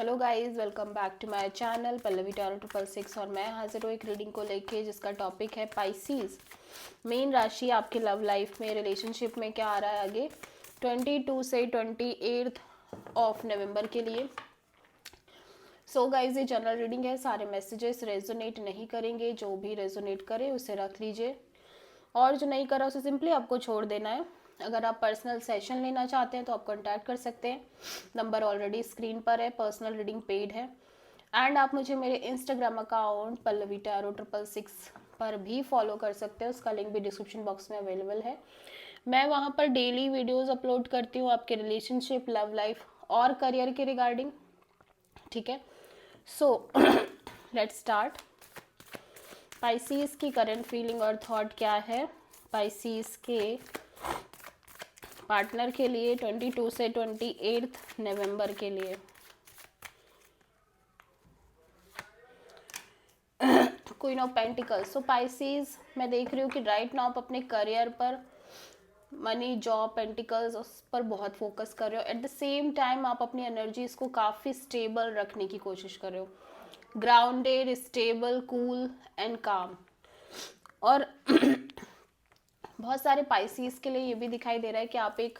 Hello guys, welcome back to my channel Pallavi tarot 666 और मैं हाजिर हूँ एक रीडिंग को लेके जिसका टॉपिक है पाइसीज। मेन राशि आपके लव लाइफ में, रिलेशनशिप में क्या आ रहा है आगे 22 से 28 ऑफ नवंबर के लिए। सो गाइज, ये जनरल रीडिंग है, सारे मैसेजेस रेजोनेट नहीं करेंगे। जो भी रेजोनेट करे उसे रख लीजिए और जो नहीं करा उसे सिंपली आपको छोड़ देना है। अगर आप पर्सनल सेशन लेना चाहते हैं तो आप कांटेक्ट कर सकते हैं, नंबर ऑलरेडी स्क्रीन पर है। पर्सनल रीडिंग पेड है एंड आप मुझे मेरे इंस्टाग्राम अकाउंट पल्लवी टैरो 666 पर भी फॉलो कर सकते हैं, उसका लिंक भी डिस्क्रिप्शन बॉक्स में अवेलेबल है। मैं वहाँ पर डेली वीडियोज़ अपलोड करती हूँ आपके रिलेशनशिप, लव लाइफ और करियर के रिगार्डिंग। ठीक है, सो लेट्स स्टार्ट। पाइसीज की करंट फीलिंग और थॉट क्या है पाइसीज के पार्टनर के लिए 22 से 28 नवंबर के लिए। Queen of pentacles. So Pisces, मैं देख रही हूँ कि राइट नाउ आप अपने करियर पर, मनी, जॉब, पेंटिकल्स, उस पर बहुत फोकस कर रहे हो। एट द सेम टाइम आप अपनी एनर्जीज को काफ़ी स्टेबल रखने की कोशिश कर रहे हो, ग्राउंडेड, स्टेबल, कूल एंड काम। और बहुत सारे पाइसीज के लिए ये भी दिखाई दे रहा है कि आप एक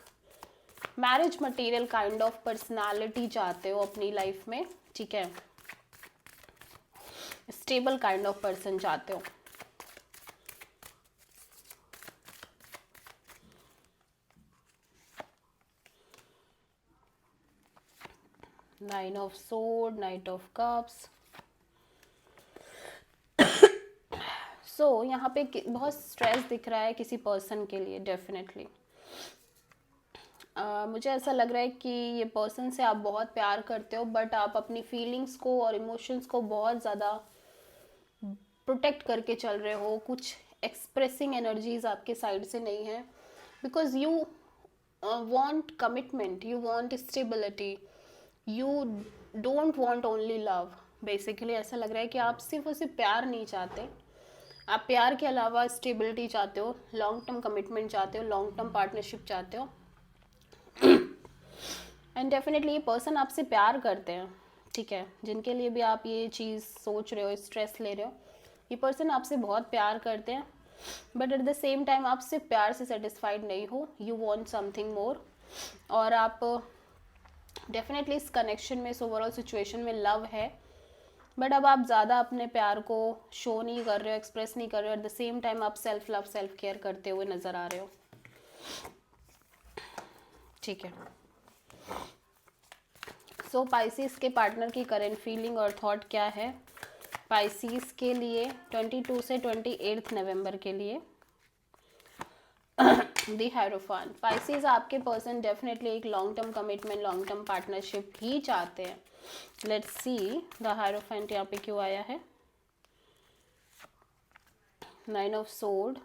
marriage material kind of personality चाहते हो अपनी लाइफ में। ठीक है, स्टेबल काइंड ऑफ पर्सन चाहते हो। Nine of sword, knight of cups. So यहाँ पे बहुत स्ट्रेस दिख रहा है किसी पर्सन के लिए डेफिनेटली। मुझे ऐसा लग रहा है कि ये पर्सन से आप बहुत प्यार करते हो, बट आप अपनी फीलिंग्स को और इमोशंस को बहुत ज़्यादा प्रोटेक्ट करके चल रहे हो। कुछ एक्सप्रेसिंग एनर्जीज आपके साइड से नहीं है, because you want commitment, you want stability, you don't want only love. Basically ऐसा लग रहा है कि आप सिर्फ और सिर्फ प्यार नहीं चाहते, आप प्यार के अलावा स्टेबिलिटी चाहते हो, लॉन्ग टर्म कमिटमेंट चाहते हो, लॉन्ग टर्म पार्टनरशिप चाहते हो। एंड डेफिनेटली ये पर्सन आपसे प्यार करते हैं। ठीक है, जिनके लिए भी आप ये चीज़ सोच रहे हो, स्ट्रेस ले रहे हो, ये पर्सन आपसे बहुत प्यार करते हैं, but at the same time आप सिर्फ प्यार से सेटिस्फाइड नहीं हो, यू वांट समथिंग मोर। और आप डेफिनेटली इस कनेक्शन में, इस ओवरऑल सिचुएशन में लव है, बट अब आप ज़्यादा अपने प्यार को शो नहीं कर रहे हो, एक्सप्रेस नहीं कर रहे हो। एट द सेम टाइम आप सेल्फ लव, सेल्फ केयर करते हुए नज़र आ रहे हो। ठीक है, सो पाइसीज के पार्टनर की करंट फीलिंग और थॉट क्या है पाइसीज के लिए 22 से 28 नवंबर के लिए। The hierophant. पाइसीज, आपके पर्सन डेफिनेटली एक long term commitment, long term partnership ही चाहते हैं। लेट्स सी द हायरोफेंट यहाँ पे क्यों आया है। Nine of sword,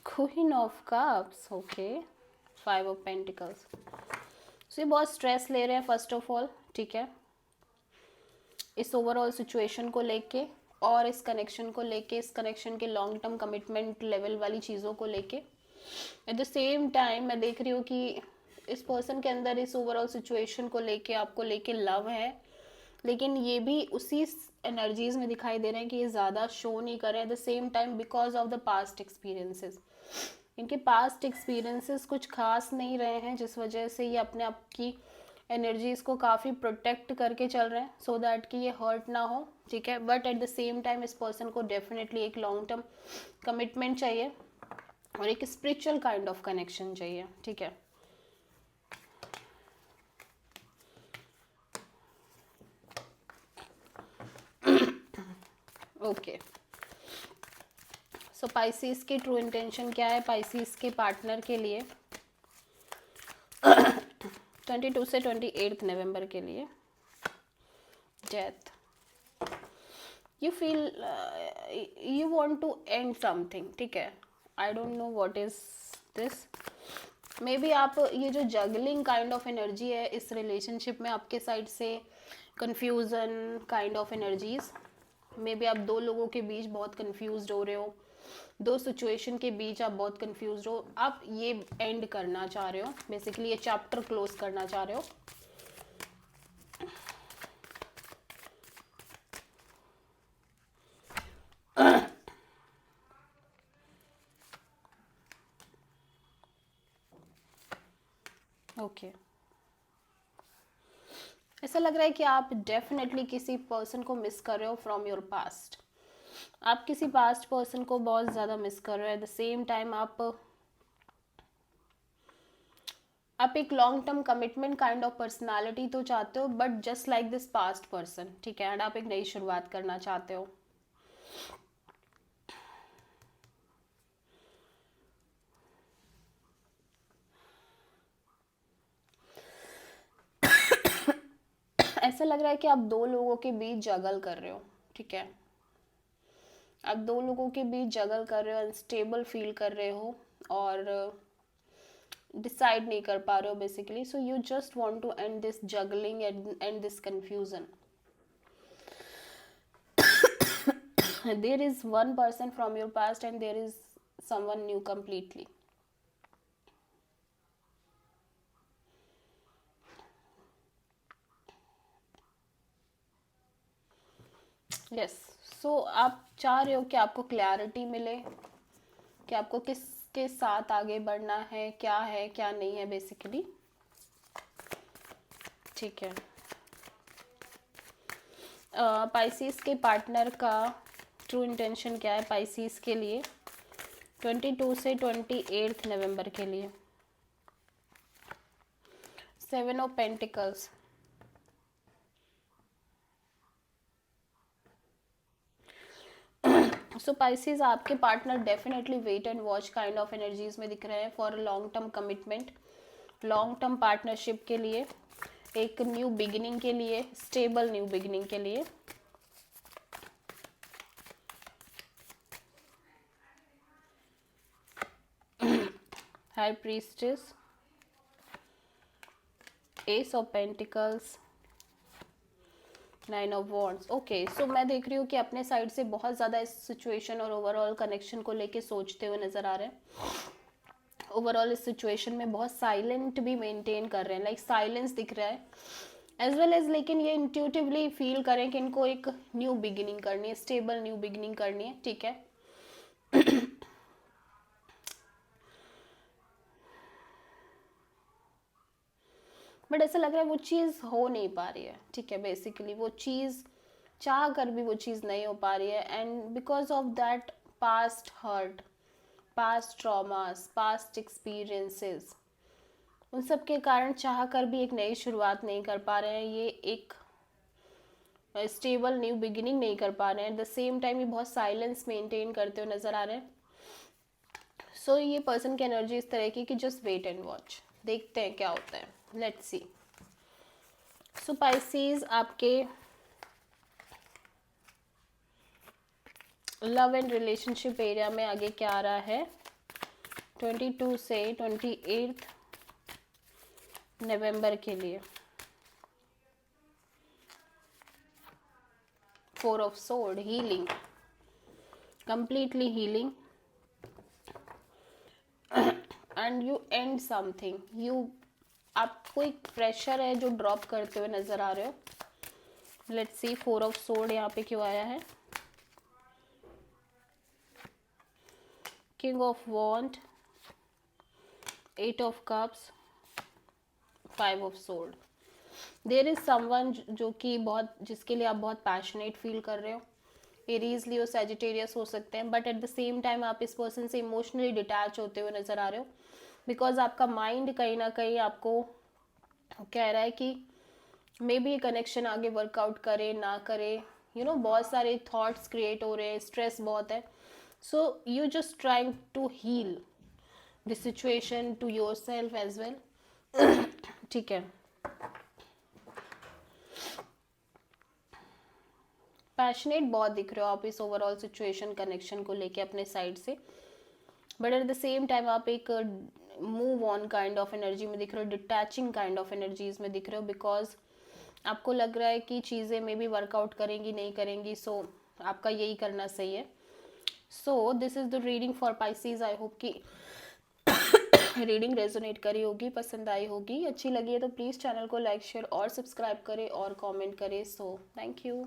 queen of cups, okay, five of pentacles. So ये बहुत स्ट्रेस ले रहे हैं फर्स्ट ऑफ ऑल। ठीक है, इस ओवरऑल सिचुएशन को लेके और इस कनेक्शन को लेके, इस कनेक्शन के लॉन्ग टर्म कमिटमेंट लेवल वाली चीज़ों को लेके। एट द सेम टाइम मैं देख रही हूँ कि इस पर्सन के अंदर इस ओवरऑल सिचुएशन को लेके, आपको लेके लव है, लेकिन ये भी उसी एनर्जीज में दिखाई दे रहे हैं कि ये ज़्यादा शो नहीं कर रहे हैं। At the same time because of the past experiences, इनके पास्ट एक्सपीरियंसेस कुछ खास नहीं रहे हैं, जिस वजह से ये अपने आप की एनर्जीज को काफ़ी प्रोटेक्ट करके चल रहे हैं सो दैट कि ये हर्ट ना हो। ठीक है, but at the same time इस पर्सन को डेफिनेटली एक लॉन्ग टर्म कमिटमेंट चाहिए और एक स्पिरिचुअल काइंड ऑफ कनेक्शन चाहिए। ठीक है, ओके। सो पाइसीज की ट्रू इंटेंशन क्या है पाइसीज के पार्टनर के लिए 22 से 28 नवंबर के लिए। Death, you feel you want to end something. ठीक है, I don't know what is this. Maybe आप ये जो जगलिंग काइंड ऑफ एनर्जी है इस रिलेशनशिप में, आपके साइड से confusion kind of energies, may be आप दो लोगों के बीच बहुत कंफ्यूज हो रहे हो, दो सिचुएशन के बीच आप बहुत कंफ्यूज हो, आप ये एंड करना चाह रहे हो, बेसिकली ये चैप्टर क्लोज करना चाह रहे हो। ओके, ऐसा लग रहा है कि आप डेफिनेटली किसी पर्सन को मिस कर रहे हो फ्रॉम योर पास्ट। आप किसी पास्ट पर्सन को बहुत ज़्यादा मिस कर रहे हो। एट द सेम टाइम आप एक long term commitment kind of personality तो चाहते हो, but just like this past person, ठीक है, एंड आप एक नई शुरुआत करना चाहते हो। ऐसा लग रहा है कि आप दो लोगों के बीच जगल कर रहे हो, ठीक है, आप दो लोगों के बीच जगल कर रहे हो, अनस्टेबल फील कर रहे हो और डिसाइड नहीं कर पा रहे हो basically. So you just want to end this juggling and this confusion. There is one person from your past and there is someone new completely. Yes, so आप चाह रहे हो कि आपको क्लैरिटी मिले कि आपको किसके साथ आगे बढ़ना है क्या नहीं है बेसिकली, ठीक है। पाइसिस के पार्टनर का ट्रू इंटेंशन क्या है पाइसिस के लिए 22 से 28 नवंबर के लिए? 7 ऑफ पेंटिकल्स, सो पाइसिस आपके partner definitely wait and watch kind of energies में दिख रहे हैं for long term commitment, long term partnership के लिए, एक न्यू बिगिनिंग के लिए, स्टेबल न्यू बिगिनिंग के लिए। High priestess, ace of pentacles, 9 of wands. Okay, so मैं देख रही हूँ कि अपने साइड से बहुत ज़्यादा इस सिचुएशन और ओवरऑल कनेक्शन को लेके सोचते हुए नज़र आ रहे हैं। ओवरऑल इस सिचुएशन में बहुत साइलेंट भी मेंटेन कर रहे हैं, लाइक साइलेंस दिख रहा है एज वेल एज, लेकिन ये इंट्यूटिवली फील करें कि इनको एक न्यू बिगिनिंग करनी है, स्टेबल न्यू बिगिनिंग करनी है, ठीक है। बट ऐसा लग रहा है वो चीज़ हो नहीं पा रही है, ठीक है, बेसिकली वो चीज़ चाह कर भी वो चीज़ नहीं हो पा रही है, and because of that past hurt, past traumas, past experiences, उन सब के कारण चाह कर भी एक नई शुरुआत नहीं कर पा रहे हैं, ये एक स्टेबल न्यू बिगिनिंग नहीं कर पा रहे हैं। एट द सेम टाइम ये बहुत साइलेंस मेंटेन करते हुए नज़र आ रहे हैं। सो ये पर्सन की एनर्जी इस तरह की कि जस्ट वेट एंड वॉच, देखते हैं क्या होता है, लेट्स सी। सो पाइसेस आपके लव एंड रिलेशनशिप एरिया में आगे क्या आ रहा है 22 से 28 नवंबर के लिए? 4 of sword, healing, completely healing, and you and something, you, आपको एक प्रेशर है जो ड्रॉप करते हुए नजर आ रहे हो। लेट्स सी 4 ऑफ सोर्ड यहाँ पे क्यों आया है? King of wand, 8 of cups, 5 of sword. There is someone जो कि बहुत, जिसके लिए आप बहुत पैशनेट फील कर रहे हो, एरीज, लियो, सैजिटेरियस हो सकते हैं, but at the same time आप इस पर्सन से इमोशनली डिटैच होते हुए नजर आ रहे हो, बिकॉज आपका माइंड कहीं ना कहीं आपको कह रहा है कि मे बी ये कनेक्शन आगे वर्कआउट करे ना करे, यू नो, बहुत सारे थॉट्स क्रिएट हो रहे हैं, स्ट्रेस बहुत है। So you just trying to heal this situation to yourself as well, ठीक है। पैशनेट बहुत दिख रहे हो आप इस ओवरऑल सिचुएशन कनेक्शन को लेके अपने साइड से, but at the same time आप एक move on kind of energy में दिख रहे हो, डिटैचिंग काइंड ऑफ एनर्जीज में दिख रहे हो, बिकॉज आपको लग रहा है कि चीज़ें मे बी वर्कआउट करेंगी नहीं करेंगी, सो आपका यही करना सही है। So this is the reading for Pisces. I hope कि रीडिंग रेजोनेट करी होगी, पसंद आई होगी, अच्छी लगी है तो प्लीज़ चैनल को लाइक शेयर और सब्सक्राइब करें और कमेंट करें। So thank you.